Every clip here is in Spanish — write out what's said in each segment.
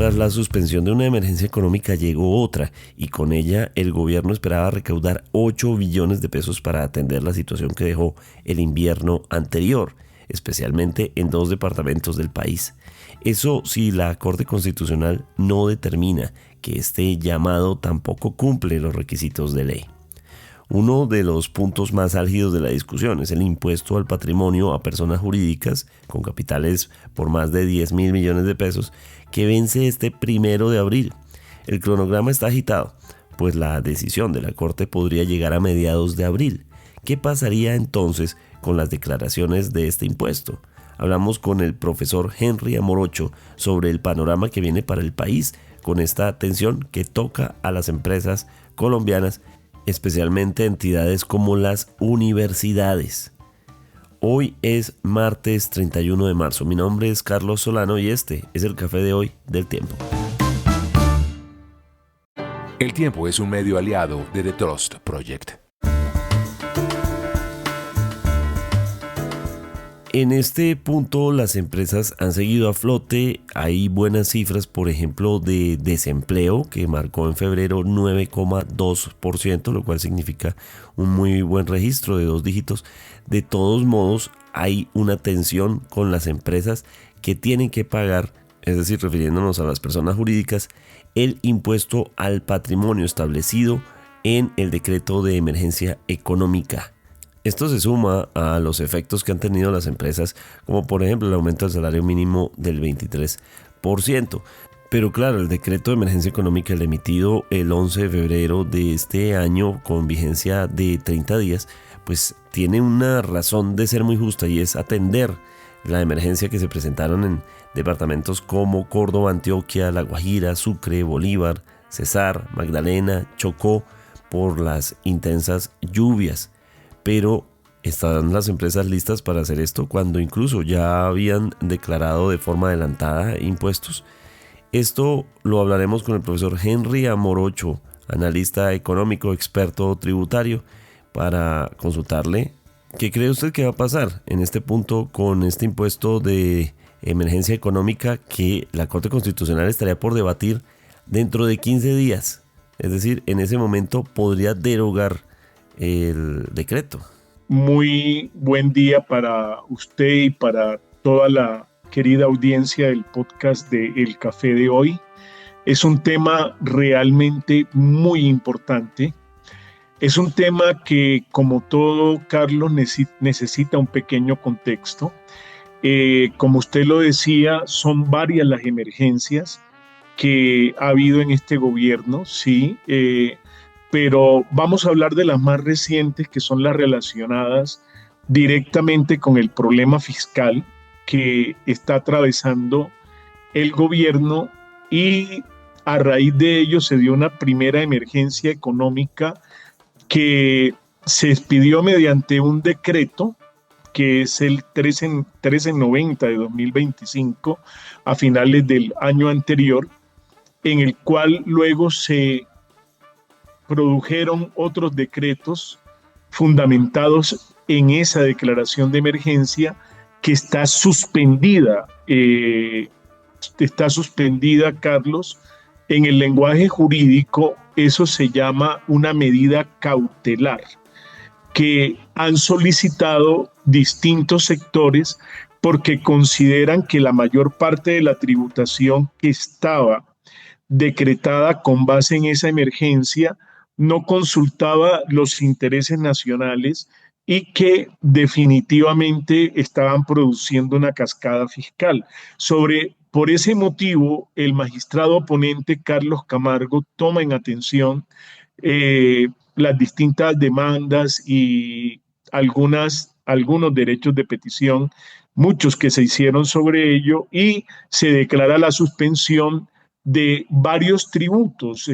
Tras la suspensión de una emergencia económica llegó otra y con ella el gobierno esperaba recaudar 8 billones de pesos para atender la situación que dejó el invierno anterior, especialmente en 2 departamentos del país. Eso si la Corte Constitucional no determina que este llamado tampoco cumple los requisitos de ley. Uno de los puntos más álgidos de la discusión es el impuesto al patrimonio a personas jurídicas con capitales por más de 10.000 millones de pesos que vence este 1 de abril. El cronograma está agitado, pues la decisión de la Corte podría llegar a mediados de abril. ¿Qué pasaría entonces con las declaraciones de este impuesto? Hablamos con el profesor Henry Amorocho sobre el panorama que viene para el país con esta tensión que toca a las empresas colombianas, especialmente entidades como las universidades. Hoy es martes 31 de marzo. Mi nombre es Carlos Solano y este es el Café de Hoy del Tiempo. El Tiempo es un medio aliado de The Trust Project. En este punto las empresas han seguido a flote. Hay buenas cifras, por ejemplo, de desempleo que marcó en febrero 9,2%, lo cual significa un muy buen registro de 2 dígitos. De todos modos, hay una tensión con las empresas que tienen que pagar, es decir, refiriéndonos a las personas jurídicas, el impuesto al patrimonio establecido en el decreto de emergencia económica. Esto se suma a los efectos que han tenido las empresas, como por ejemplo el aumento del salario mínimo del 23%. Pero claro, el decreto de emergencia económica, el emitido el 11 de febrero de este año con vigencia de 30 días, pues tiene una razón de ser muy justa y es atender la emergencia que se presentaron en departamentos como Córdoba, Antioquia, La Guajira, Sucre, Bolívar, Cesar, Magdalena, Chocó, por las intensas lluvias. Pero ¿están las empresas listas para hacer esto cuando incluso ya habían declarado de forma adelantada impuestos? Esto lo hablaremos con el profesor Henry Amorocho, analista económico, experto tributario, para consultarle qué cree usted que va a pasar en este punto con este impuesto de emergencia económica que la Corte Constitucional estaría por debatir dentro de 15 días. Es decir, en ese momento podría derogar el decreto. Muy buen día para usted y para toda la querida audiencia del podcast de El Café de Hoy. Es un tema realmente muy importante. Es un tema que, como todo, Carlos, necesita un pequeño contexto. Como usted lo decía, son varias las emergencias que ha habido en este gobierno, sí, pero vamos a hablar de las más recientes, que son las relacionadas directamente con el problema fiscal que está atravesando el gobierno, y a raíz de ello se dio una primera emergencia económica que se expidió mediante un decreto que es el 1390 de 2025, a finales del año anterior, en el cual luego se produjeron otros decretos fundamentados en esa declaración de emergencia que está suspendida, Carlos. En el lenguaje jurídico eso se llama una medida cautelar que han solicitado distintos sectores porque consideran que la mayor parte de la tributación que estaba decretada con base en esa emergencia no consultaba los intereses nacionales y que definitivamente estaban produciendo una cascada fiscal. Por ese motivo, el magistrado oponente Carlos Camargo toma en atención las distintas demandas y algunos derechos de petición, muchos que se hicieron sobre ello, y se declara la suspensión de varios tributos.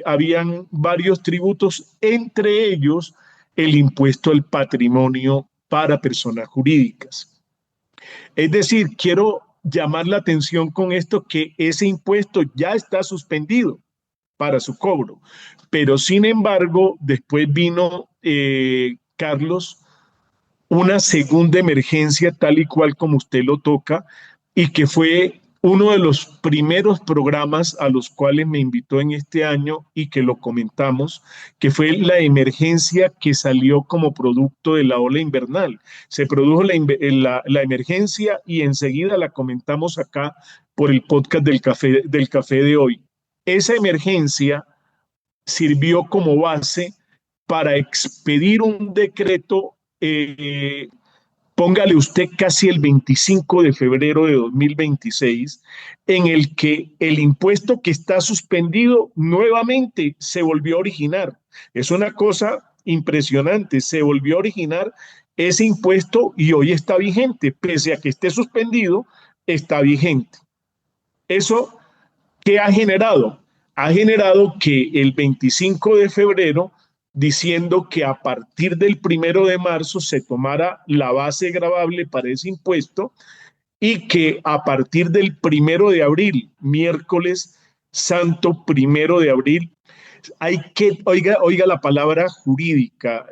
Habían varios tributos, entre ellos el impuesto al patrimonio para personas jurídicas. Es decir, quiero llamar la atención con esto que ese impuesto ya está suspendido para su cobro, pero sin embargo después vino, Carlos, una segunda emergencia tal y cual como usted lo toca, y que fue uno de los primeros programas a los cuales me invitó en este año y que lo comentamos, que fue la emergencia que salió como producto de la ola invernal. Se produjo la emergencia y enseguida la comentamos acá por el podcast del café de hoy. Esa emergencia sirvió como base para expedir un decreto, póngale usted casi el 25 de febrero de 2026, en el que el impuesto que está suspendido nuevamente se volvió a originar. Es una cosa impresionante, se volvió a originar ese impuesto y hoy está vigente, pese a que esté suspendido, está vigente. ¿Eso qué ha generado? Ha generado que el 25 de febrero, diciendo que a partir del 1 de marzo se tomara la base gravable para ese impuesto y que a partir del 1 de abril, miércoles santo 1 de abril, hay que, oiga la palabra jurídica,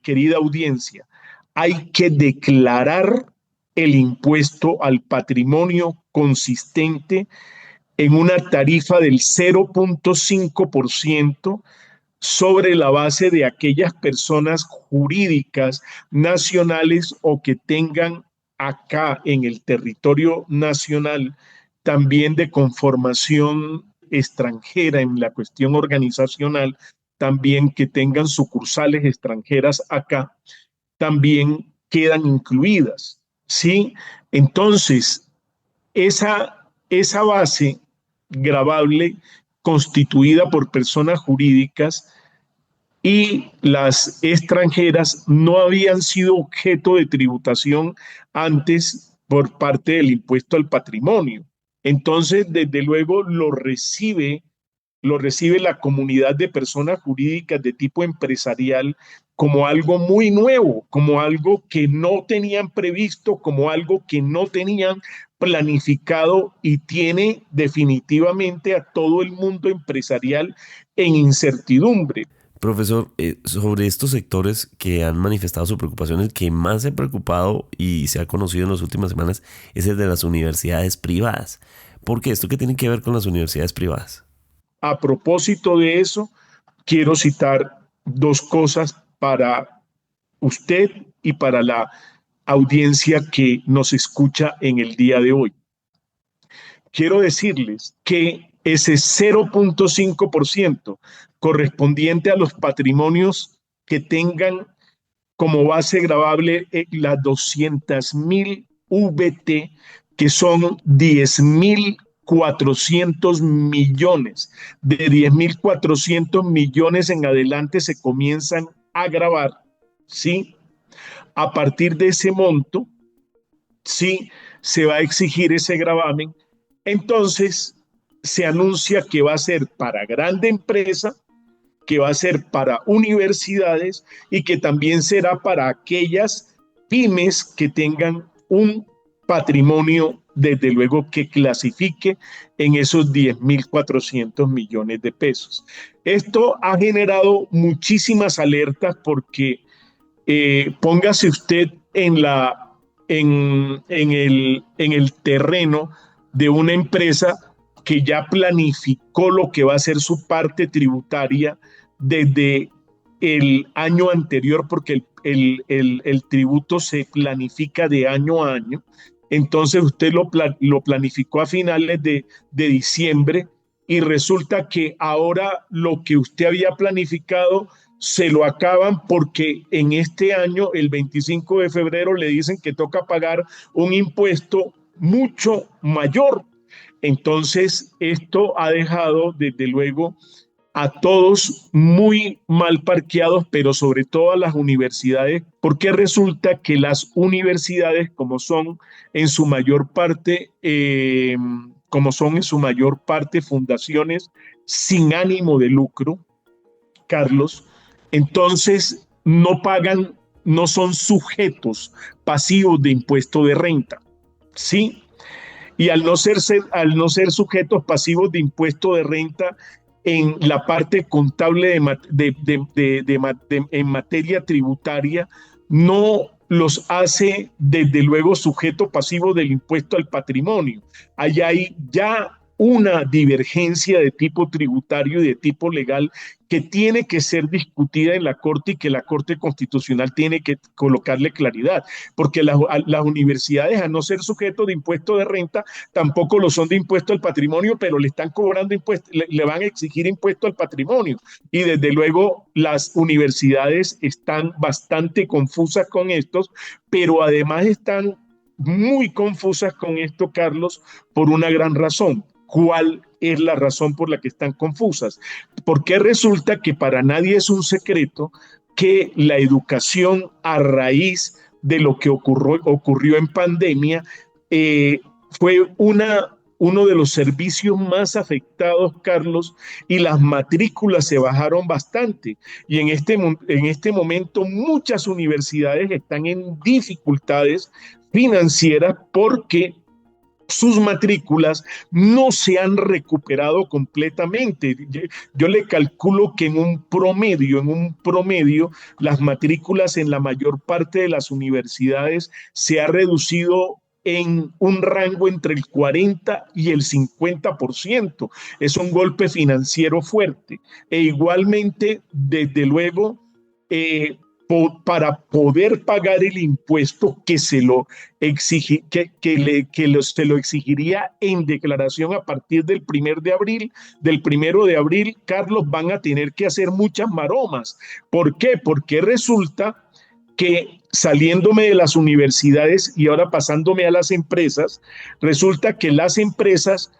querida audiencia, hay que declarar el impuesto al patrimonio consistente en una tarifa del 0.5% sobre la base de aquellas personas jurídicas nacionales o que tengan acá en el territorio nacional también de conformación extranjera en la cuestión organizacional, también que tengan sucursales extranjeras acá, también quedan incluidas, ¿sí? Entonces, esa base gravable constituida por personas jurídicas y las extranjeras no habían sido objeto de tributación antes por parte del impuesto al patrimonio. Entonces, desde luego, lo recibe la comunidad de personas jurídicas de tipo empresarial como algo muy nuevo, como algo que no tenían previsto, como algo que no tenían planificado y tiene definitivamente a todo el mundo empresarial en incertidumbre. Profesor, sobre estos sectores que han manifestado su preocupación, el que más se ha preocupado y se ha conocido en las últimas semanas es el de las universidades privadas. ¿Por qué? ¿Esto qué tiene que ver con las universidades privadas? A propósito de eso, quiero citar dos cosas para usted y para la audiencia que nos escucha en el día de hoy. Quiero decirles que ese 0.5% correspondiente a los patrimonios que tengan como base gravable las 200.000 VT, que son 10.400 millones. De 10.400 millones en adelante se comienzan a gravar, ¿sí? A partir de ese monto, sí, se va a exigir ese gravamen. Entonces, se anuncia que va a ser para grande empresa, que va a ser para universidades y que también será para aquellas pymes que tengan un patrimonio, desde luego, que clasifique en esos 10.400 millones de pesos. Esto ha generado muchísimas alertas porque póngase usted en el terreno de una empresa que ya planificó lo que va a ser su parte tributaria desde el año anterior, porque el tributo se planifica de año a año. Entonces usted lo planificó a finales de diciembre y resulta que ahora lo que usted había planificado se lo acaban porque en este año, el 25 de febrero, le dicen que toca pagar un impuesto mucho mayor. Entonces, esto ha dejado, desde luego, a todos muy mal parqueados, pero sobre todo a las universidades, porque resulta que las universidades, como son en su mayor parte fundaciones sin ánimo de lucro, Carlos, entonces no pagan, no son sujetos pasivos de impuesto de renta, ¿sí? Y al no ser sujetos pasivos de impuesto de renta, en la parte contable en materia tributaria, no los hace desde luego sujeto pasivo del impuesto al patrimonio. Allá hay ya una divergencia de tipo tributario y de tipo legal que tiene que ser discutida en la Corte y que la Corte Constitucional tiene que colocarle claridad, porque las universidades, a no ser sujetos de impuesto de renta, tampoco lo son de impuesto al patrimonio, pero le están cobrando impuesto, le van a exigir impuesto al patrimonio. Y desde luego las universidades están bastante confusas con estos, pero además están muy confusas con esto, Carlos, por una gran razón. ¿Cuál es la razón por la que están confusas? Porque resulta que para nadie es un secreto que la educación a raíz de lo que ocurrió en pandemia fue uno de los servicios más afectados, Carlos, y las matrículas se bajaron bastante. Y en este momento muchas universidades están en dificultades financieras porque sus matrículas no se han recuperado completamente. Yo le calculo que en un promedio, las matrículas en la mayor parte de las universidades se ha reducido en un rango entre el 40 y el 50%. Es un golpe financiero fuerte. E igualmente, desde luego, para poder pagar el impuesto que se lo exigiría en declaración a partir del 1 de abril, Carlos, van a tener que hacer muchas maromas. ¿Por qué? Porque resulta que, saliéndome de las universidades y ahora pasándome a las empresas, resulta que a las empresas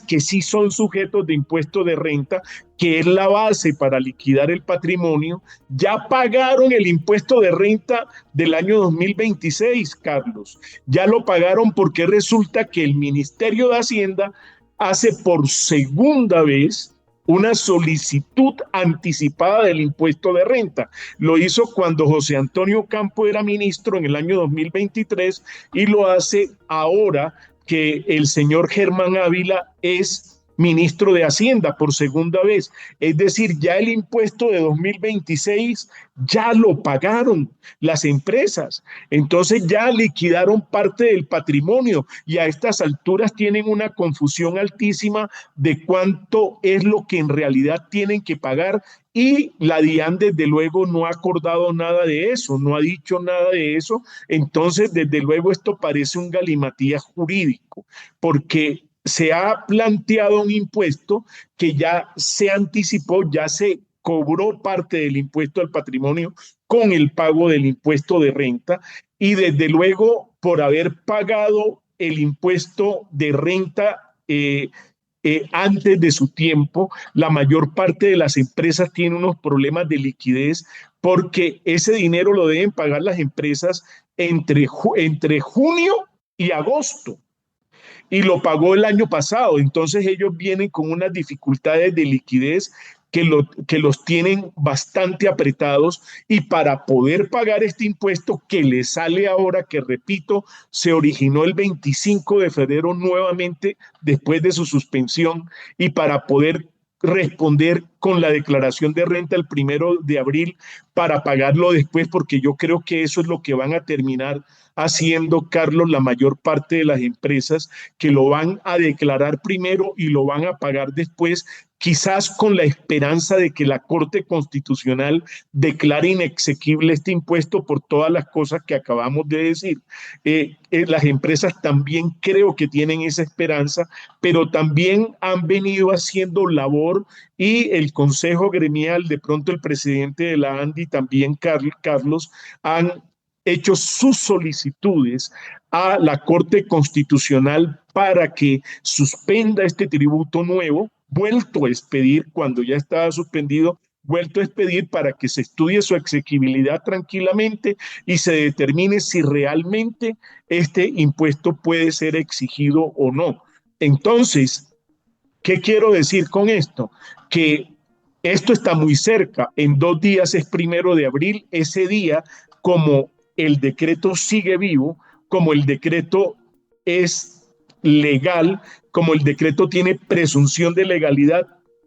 que sí son sujetos de impuesto de renta, que es la base para liquidar el patrimonio, ya pagaron el impuesto de renta del año 2026, Carlos. Ya lo pagaron porque resulta que el Ministerio de Hacienda hace por segunda vez una solicitud anticipada del impuesto de renta. Lo hizo cuando José Antonio Campo era ministro en el año 2023 y lo hace ahora que el señor Germán Ávila es ministro de Hacienda por segunda vez. Es decir, ya el impuesto de 2026 ya lo pagaron las empresas. Entonces ya liquidaron parte del patrimonio y a estas alturas tienen una confusión altísima de cuánto es lo que en realidad tienen que pagar. Y la DIAN, desde luego, no ha acordado nada de eso, no ha dicho nada de eso. Entonces, desde luego, esto parece un galimatías jurídico, porque se ha planteado un impuesto que ya se anticipó, ya se cobró parte del impuesto al patrimonio con el pago del impuesto de renta, y desde luego, por haber pagado el impuesto de renta antes de su tiempo, la mayor parte de las empresas tienen unos problemas de liquidez porque ese dinero lo deben pagar las empresas entre junio y agosto. Y lo pagó el año pasado. Entonces ellos vienen con unas dificultades de liquidez que los tienen bastante apretados, y para poder pagar este impuesto que les sale ahora, que repito, se originó el 25 de febrero nuevamente después de su suspensión, y para poder responder con la declaración de renta el 1 de abril para pagarlo después, porque yo creo que eso es lo que van a terminar haciendo, Carlos, la mayor parte de las empresas, que lo van a declarar primero y lo van a pagar después, quizás con la esperanza de que la Corte Constitucional declare inexequible este impuesto por todas las cosas que acabamos de decir. Las empresas también creo que tienen esa esperanza, pero también han venido haciendo labor, y el Consejo Gremial, de pronto el presidente de la ANDI también, Carlos, han hecho sus solicitudes a la Corte Constitucional para que suspenda este tributo nuevo, vuelto a expedir cuando ya estaba suspendido, vuelto a expedir para que se estudie su exequibilidad tranquilamente y se determine si realmente este impuesto puede ser exigido o no. Entonces, ¿qué quiero decir con esto? Que esto está muy cerca. En 2 días es 1 de abril. Ese día, como el decreto sigue vivo, como el decreto es legal, como el decreto tiene presunción de legalidad,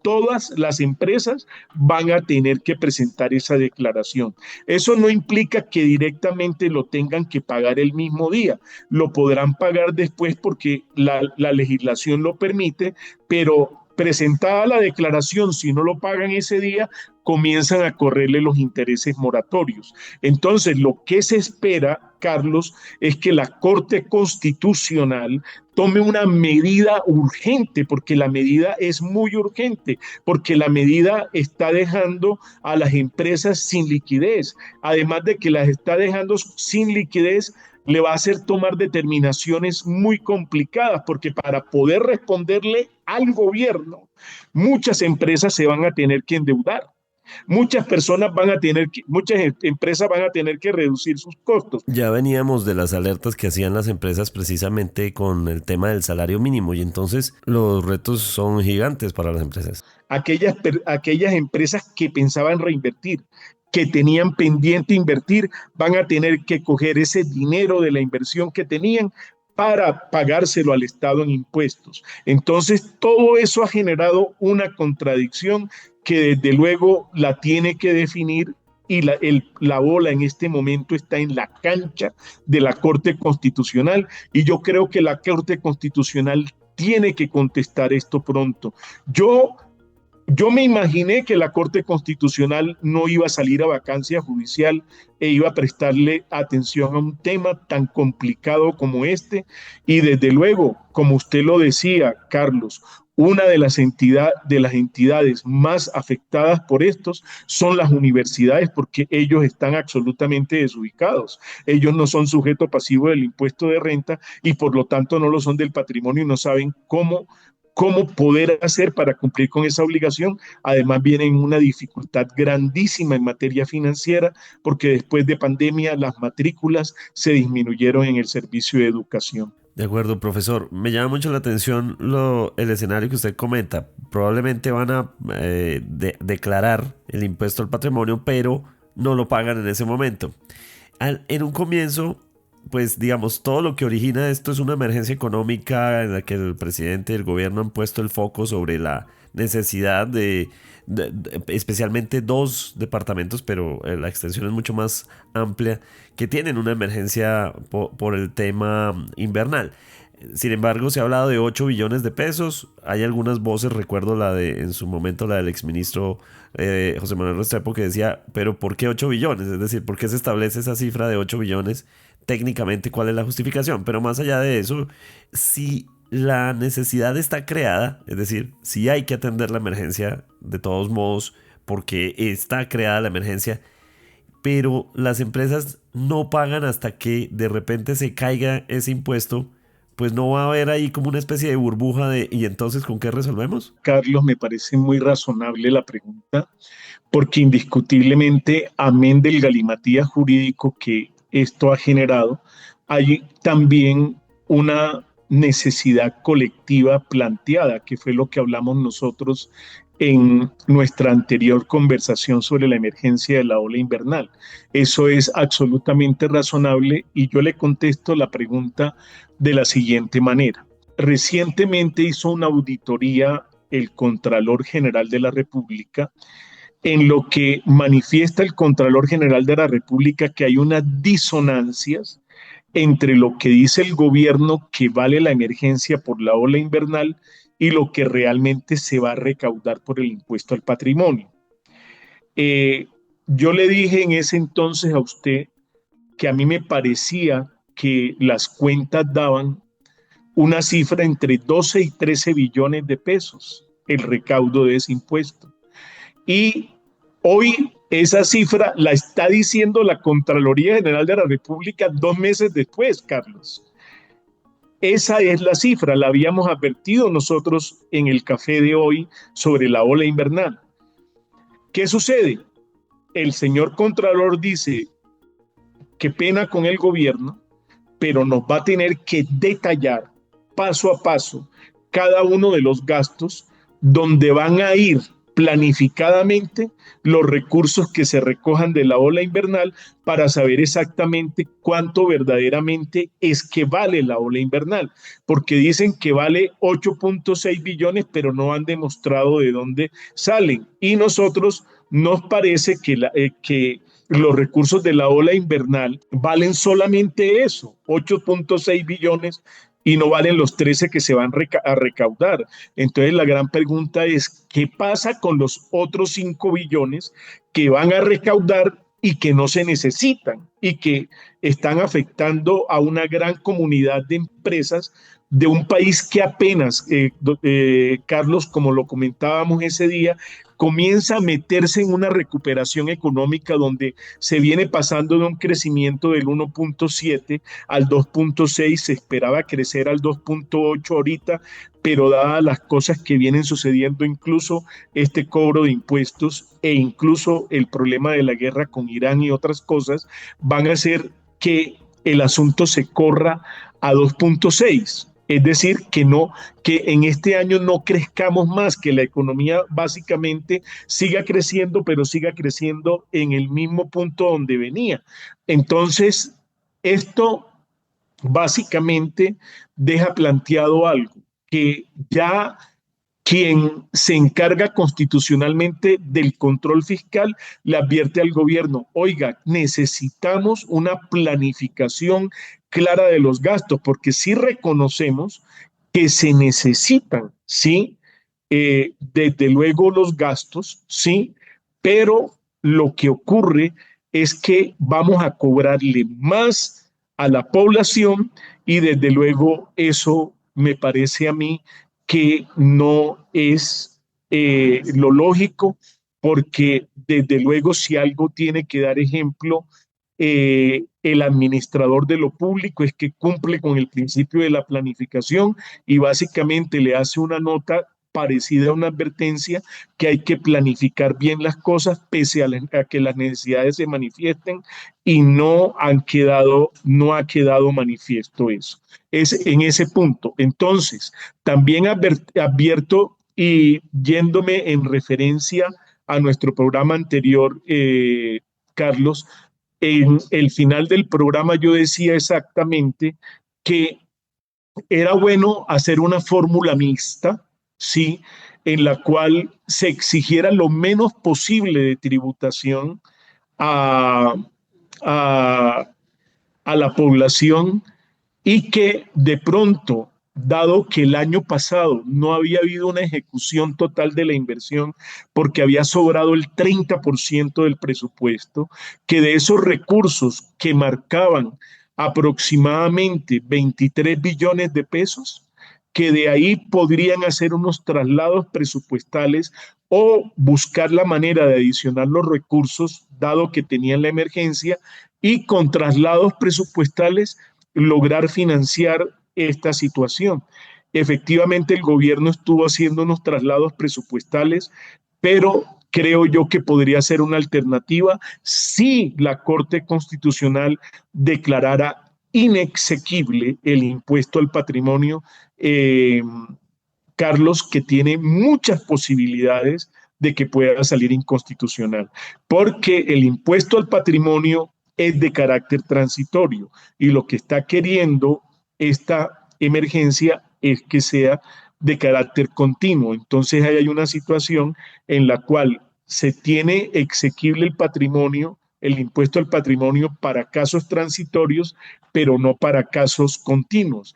todas las empresas van a tener que presentar esa declaración. Eso no implica que directamente lo tengan que pagar el mismo día, lo podrán pagar después porque la legislación lo permite, pero presentada la declaración, si no lo pagan ese día, comienzan a correrle los intereses moratorios. Entonces, lo que se espera, Carlos, es que la Corte Constitucional tome una medida urgente, porque la medida es muy urgente, porque la medida está dejando a las empresas sin liquidez. Además de que las está dejando sin liquidez, le va a hacer tomar determinaciones muy complicadas, porque para poder responderle al gobierno, muchas empresas se van a tener que endeudar. Muchas empresas van a tener que reducir sus costos. Ya veníamos de las alertas que hacían las empresas precisamente con el tema del salario mínimo y entonces los retos son gigantes para las empresas. Aquellas empresas que pensaban reinvertir, que tenían pendiente invertir, van a tener que coger ese dinero de la inversión que tenían para pagárselo al Estado en impuestos. Entonces, todo eso ha generado una contradicción que desde luego la tiene que definir y la bola en este momento está en la cancha de la Corte Constitucional y yo creo que la Corte Constitucional tiene que contestar esto pronto. Yo me imaginé que la Corte Constitucional no iba a salir a vacancia judicial e iba a prestarle atención a un tema tan complicado como este. Y desde luego, como usted lo decía, Carlos, una de las entidades más afectadas por estos son las universidades porque ellos están absolutamente desubicados. Ellos no son sujeto pasivo del impuesto de renta y por lo tanto no lo son del patrimonio y no saben cómo poder hacer para cumplir con esa obligación. Además vienen una dificultad grandísima en materia financiera porque después de pandemia las matrículas se disminuyeron en el servicio de educación. De acuerdo, profesor. Me llama mucho la atención el escenario que usted comenta. Probablemente van a declarar el impuesto al patrimonio, pero no lo pagan en ese momento. En un comienzo, pues digamos, todo lo que origina esto es una emergencia económica en la que el presidente y el gobierno han puesto el foco sobre la necesidad de especialmente dos departamentos, pero la extensión es mucho más amplia, que tienen una emergencia por el tema invernal. Sin embargo, se ha hablado de 8 billones de pesos. Hay algunas voces, recuerdo en su momento la del exministro José Manuel Restrepo, que decía, pero ¿por qué 8 billones? Es decir, ¿por qué se establece esa cifra de 8 billones? Técnicamente, ¿cuál es la justificación? Pero más allá de eso, si la necesidad está creada, es decir, si hay que atender la emergencia de todos modos, porque está creada la emergencia, pero las empresas no pagan hasta que de repente se caiga ese impuesto, pues no va a haber ahí como una especie de burbuja ¿y entonces con qué resolvemos? Carlos, me parece muy razonable la pregunta, porque indiscutiblemente, amén del galimatías jurídico que esto ha generado, hay también una necesidad colectiva planteada, que fue lo que hablamos nosotros en nuestra anterior conversación sobre la emergencia de la ola invernal. Eso es absolutamente razonable y yo le contesto la pregunta de la siguiente manera. Recientemente hizo una auditoría el Contralor General de la República, en lo que manifiesta el Contralor General de la República que hay unas disonancias entre lo que dice el gobierno que vale la emergencia por la ola invernal y lo que realmente se va a recaudar por el impuesto al patrimonio. Yo le dije en ese entonces a usted que a mí me parecía que las cuentas daban una cifra entre 12 y 13 billones de pesos, el recaudo de ese impuesto. Y hoy esa cifra la está diciendo la Contraloría General de la República 2 meses después, Carlos. Esa es la cifra, la habíamos advertido nosotros en el café de hoy sobre la ola invernal. ¿Qué sucede? El señor Contralor dice, qué pena con el gobierno, pero nos va a tener que detallar paso a paso cada uno de los gastos donde van a ir planificadamente los recursos que se recojan de la ola invernal para saber exactamente cuánto verdaderamente es que vale la ola invernal, porque dicen que vale 8.6 billones, pero no han demostrado de dónde salen. Y nosotros nos parece que los recursos de la ola invernal valen solamente eso, 8.6 billones, y no valen los 13 que se van a recaudar. Entonces la gran pregunta es, ¿qué pasa con los otros 5 billones que van a recaudar y que no se necesitan y que están afectando a una gran comunidad de empresas de un país que apenas, Carlos, como lo comentábamos ese día, comienza a meterse en una recuperación económica donde se viene pasando de un crecimiento del 1.7 al 2.6, se esperaba crecer al 2.8 ahorita, pero dadas las cosas que vienen sucediendo, incluso este cobro de impuestos e incluso el problema de la guerra con Irán y otras cosas, van a hacer que el asunto se corra a 2.6. Es decir, que en este año no crezcamos más, que la economía básicamente siga creciendo, pero siga creciendo en el mismo punto donde venía. Entonces, esto básicamente deja planteado algo, que ya quien se encarga constitucionalmente del control fiscal le advierte al gobierno, oiga, necesitamos una planificación clara de los gastos, porque sí reconocemos que se necesitan, sí, desde luego los gastos, sí, pero lo que ocurre es que vamos a cobrarle más a la población y desde luego eso me parece a mí que no es lo lógico, porque desde luego si algo tiene que dar ejemplo el administrador de lo público es que cumple con el principio de la planificación y básicamente le hace una nota parecida a una advertencia que hay que planificar bien las cosas pese a que las necesidades se manifiesten y no ha quedado manifiesto eso. Es en ese punto. Entonces, también advierto y yéndome en referencia a nuestro programa anterior, Carlos, en el final del programa yo decía exactamente que era bueno hacer una fórmula mixta, ¿sí? En la cual se exigiera lo menos posible de tributación a, a la población y que de pronto, dado que el año pasado no había habido una ejecución total de la inversión porque había sobrado el 30% del presupuesto, que de esos recursos que marcaban aproximadamente 23 billones de pesos, que de ahí podrían hacer unos traslados presupuestales o buscar la manera de adicionar los recursos, dado que tenían la emergencia, y con traslados presupuestales lograr financiar esta situación. Efectivamente, el gobierno estuvo haciendo unos traslados presupuestales, pero creo yo que podría ser una alternativa si la Corte Constitucional declarara inexequible el impuesto al patrimonio, Carlos, que tiene muchas posibilidades de que pueda salir inconstitucional, porque el impuesto al patrimonio es de carácter transitorio y lo que está queriendo esta emergencia es que sea de carácter continuo. Entonces ahí hay una situación en la cual se tiene exequible el patrimonio, el impuesto al patrimonio para casos transitorios, pero no para casos continuos.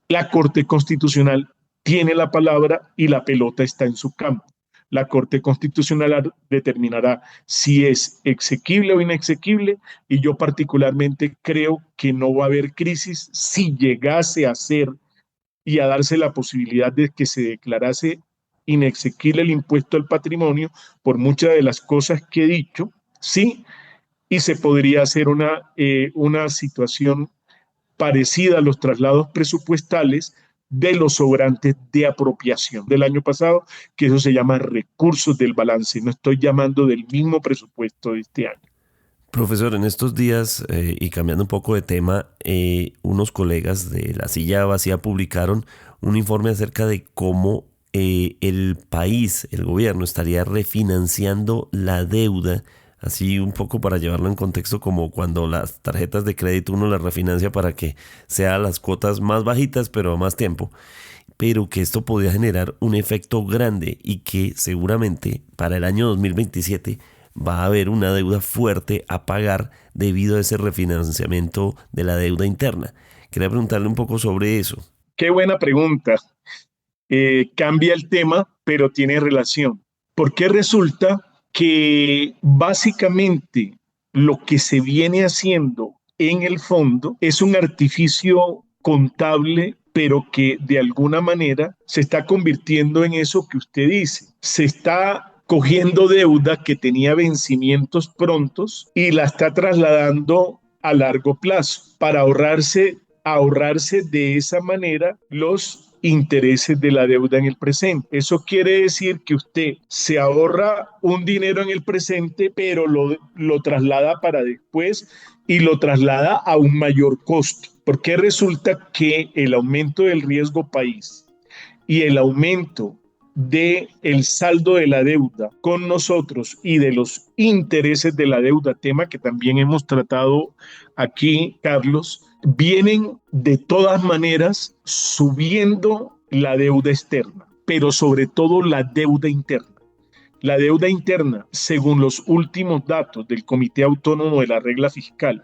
La Corte Constitucional tiene la palabra y la pelota está en su campo. La Corte Constitucional determinará si es exequible o inexequible y yo particularmente creo que no va a haber crisis si llegase a ser y a darse la posibilidad de que se declarase inexequible el impuesto al patrimonio por muchas de las cosas que he dicho, sí, y se podría hacer una situación parecida a los traslados presupuestales de los sobrantes de apropiación del año pasado, que eso se llama recursos del balance. No estoy llamando del mismo presupuesto de este año. Profesor, en estos días, y cambiando un poco de tema, unos colegas de La Silla Vacía publicaron un informe acerca de cómo el país, el gobierno, estaría refinanciando la deuda, así un poco para llevarlo en contexto, como cuando las tarjetas de crédito uno las refinancia para que sean las cuotas más bajitas pero a más tiempo, pero que esto podría generar un efecto grande y que seguramente para el año 2027 va a haber una deuda fuerte a pagar debido a ese refinanciamiento de la deuda interna. Quería preguntarle un poco sobre eso. Qué buena pregunta. Cambia el tema, pero tiene relación. Porque resulta que básicamente lo que se viene haciendo en el fondo es un artificio contable, pero que de alguna manera se está convirtiendo en eso que usted dice. Se está cogiendo deuda que tenía vencimientos prontos y la está trasladando a largo plazo para ahorrarse de esa manera los intereses de la deuda en el presente. Eso quiere decir que usted se ahorra un dinero en el presente, pero lo traslada para después y lo traslada a un mayor costo. Porque resulta que el aumento del riesgo país y el aumento del saldo de la deuda con nosotros y de los intereses de la deuda, tema que también hemos tratado aquí, Carlos, vienen de todas maneras subiendo la deuda externa, pero sobre todo la deuda interna. La deuda interna, según los últimos datos del Comité Autónomo de la Regla Fiscal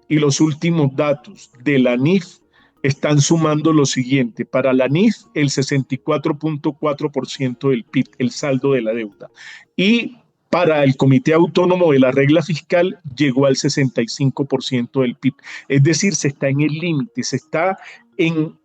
y los últimos datos de la NIF, están sumando lo siguiente. Para la NIF, el 64.4% del PIB, el saldo de la deuda. Y para el Comité Autónomo de la Regla Fiscal llegó al 65% del PIB. Es decir, se está en el límite, se está en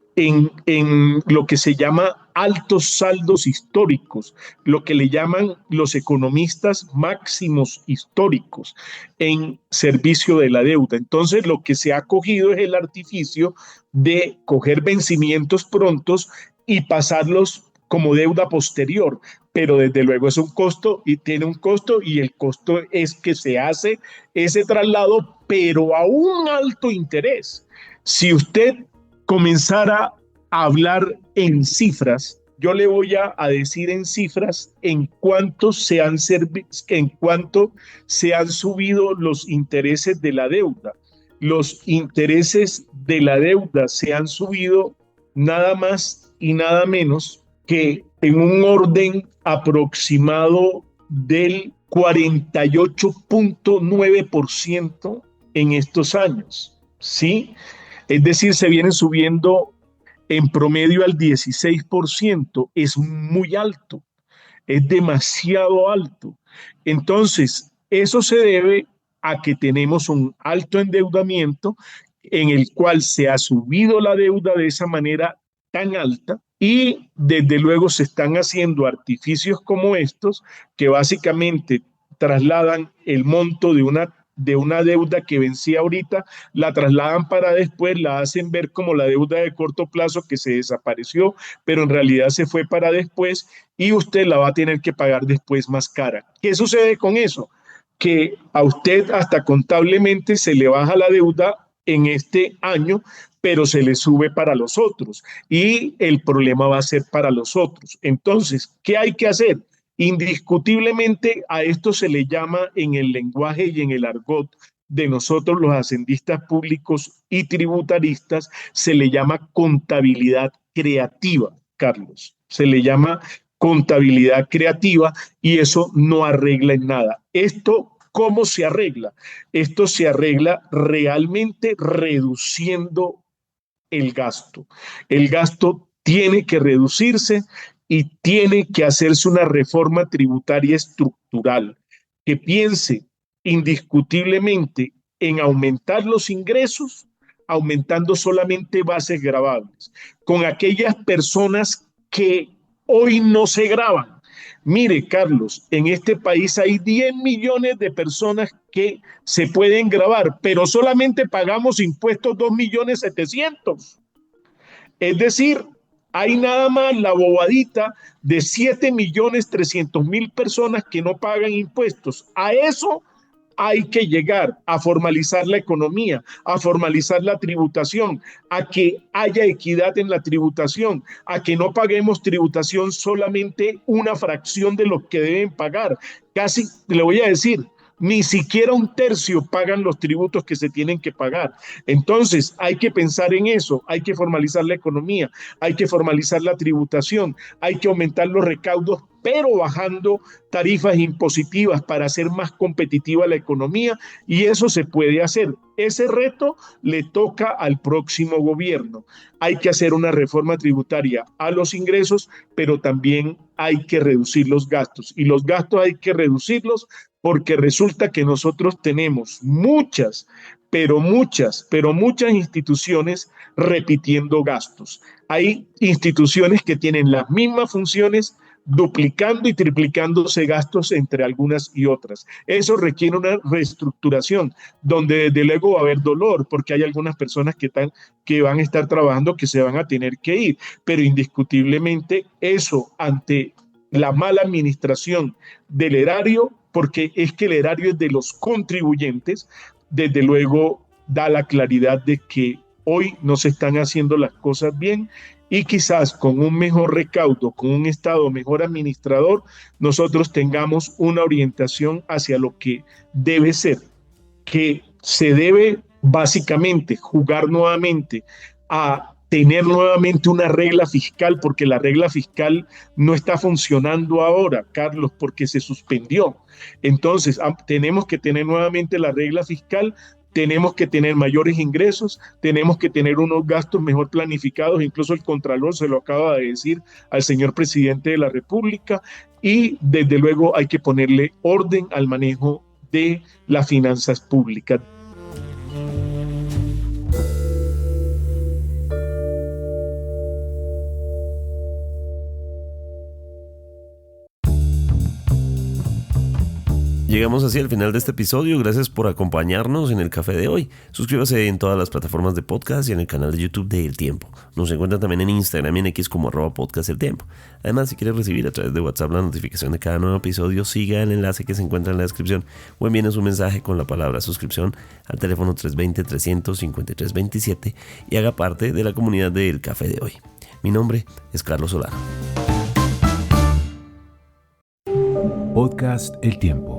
lo que se llama altos saldos históricos, lo que le llaman los economistas máximos históricos en servicio de la deuda. Entonces, lo que se ha cogido es el artificio de coger vencimientos prontos y pasarlos como deuda posterior, pero desde luego es un costo y tiene un costo, y el costo es que se hace ese traslado, pero a un alto interés. Si usted comenzara a hablar en cifras, yo le voy a decir en cifras en cuánto se han subido los intereses de la deuda. Los intereses de la deuda se han subido nada más y nada menos que en un orden aproximado del 48.9% en estos años, ¿sí? Es decir, se vienen subiendo en promedio al 16%. Es muy alto, es demasiado alto. Entonces, eso se debe a que tenemos un alto endeudamiento en el cual se ha subido la deuda de esa manera tan alta, y desde luego se están haciendo artificios como estos que básicamente trasladan el monto de una deuda que vencía ahorita, la trasladan para después, la hacen ver como la deuda de corto plazo que se desapareció, pero en realidad se fue para después y usted la va a tener que pagar después más cara. ¿Qué sucede con eso? Que a usted hasta contablemente se le baja la deuda en este año, pero se le sube para los otros y el problema va a ser para los otros. Entonces, ¿qué hay que hacer? Indiscutiblemente a esto se le llama en el lenguaje y en el argot de nosotros los hacendistas públicos y tributaristas, se le llama contabilidad creativa, Carlos. Se le llama contabilidad creativa y eso no arregla en nada. Esto, ¿cómo se arregla? Esto se arregla realmente reduciendo el gasto. El gasto tiene que reducirse y tiene que hacerse una reforma tributaria estructural que piense indiscutiblemente en aumentar los ingresos, aumentando solamente bases gravables, con aquellas personas que hoy no se gravan. Mire, Carlos, en este país hay 10 millones de personas que se pueden gravar, pero solamente pagamos impuestos 2.700.000. Es decir, hay nada más la bobadita de 7.300.000 personas que no pagan impuestos. A eso hay que llegar a formalizar la economía, a formalizar la tributación, a que haya equidad en la tributación, a que no paguemos tributación solamente una fracción de lo que deben pagar. Casi, le voy a decir, ni siquiera un tercio pagan los tributos que se tienen que pagar. Entonces, hay que pensar en eso, hay que formalizar la economía, hay que formalizar la tributación, hay que aumentar los recaudos, pero bajando tarifas impositivas para hacer más competitiva la economía, y eso se puede hacer. Ese reto le toca al próximo gobierno. Hay que hacer una reforma tributaria a los ingresos, pero también hay que reducir los gastos, y los gastos hay que reducirlos porque resulta que nosotros tenemos muchas instituciones repitiendo gastos. Hay instituciones que tienen las mismas funciones, duplicando y triplicándose gastos entre algunas y otras. Eso requiere una reestructuración, donde desde luego va a haber dolor, porque hay algunas personas que van a estar trabajando que se van a tener que ir, pero indiscutiblemente eso ante la mala administración del erario, porque es que el erario es de los contribuyentes, desde luego da la claridad de que hoy no se están haciendo las cosas bien, y quizás con un mejor recaudo, con un Estado mejor administrador, nosotros tengamos una orientación hacia lo que debe ser, que se debe básicamente jugar nuevamente a tener nuevamente una regla fiscal, porque la regla fiscal no está funcionando ahora, Carlos, porque se suspendió. Entonces, tenemos que tener nuevamente la regla fiscal, tenemos que tener mayores ingresos, tenemos que tener unos gastos mejor planificados, incluso el Contralor se lo acaba de decir al señor presidente de la República, y desde luego hay que ponerle orden al manejo de las finanzas públicas. Llegamos así al final de este episodio. Gracias por acompañarnos en el café de hoy. Suscríbase en todas las plataformas de podcast y en el canal de YouTube de El Tiempo. Nos encuentran también en Instagram y en X como @podcasteltiempo. Además, si quieres recibir a través de WhatsApp la notificación de cada nuevo episodio, siga el enlace que se encuentra en la descripción o envíenos un mensaje con la palabra suscripción al teléfono 320-300-5327 y haga parte de la comunidad del café de hoy. Mi nombre es Carlos Solano. Podcast El Tiempo.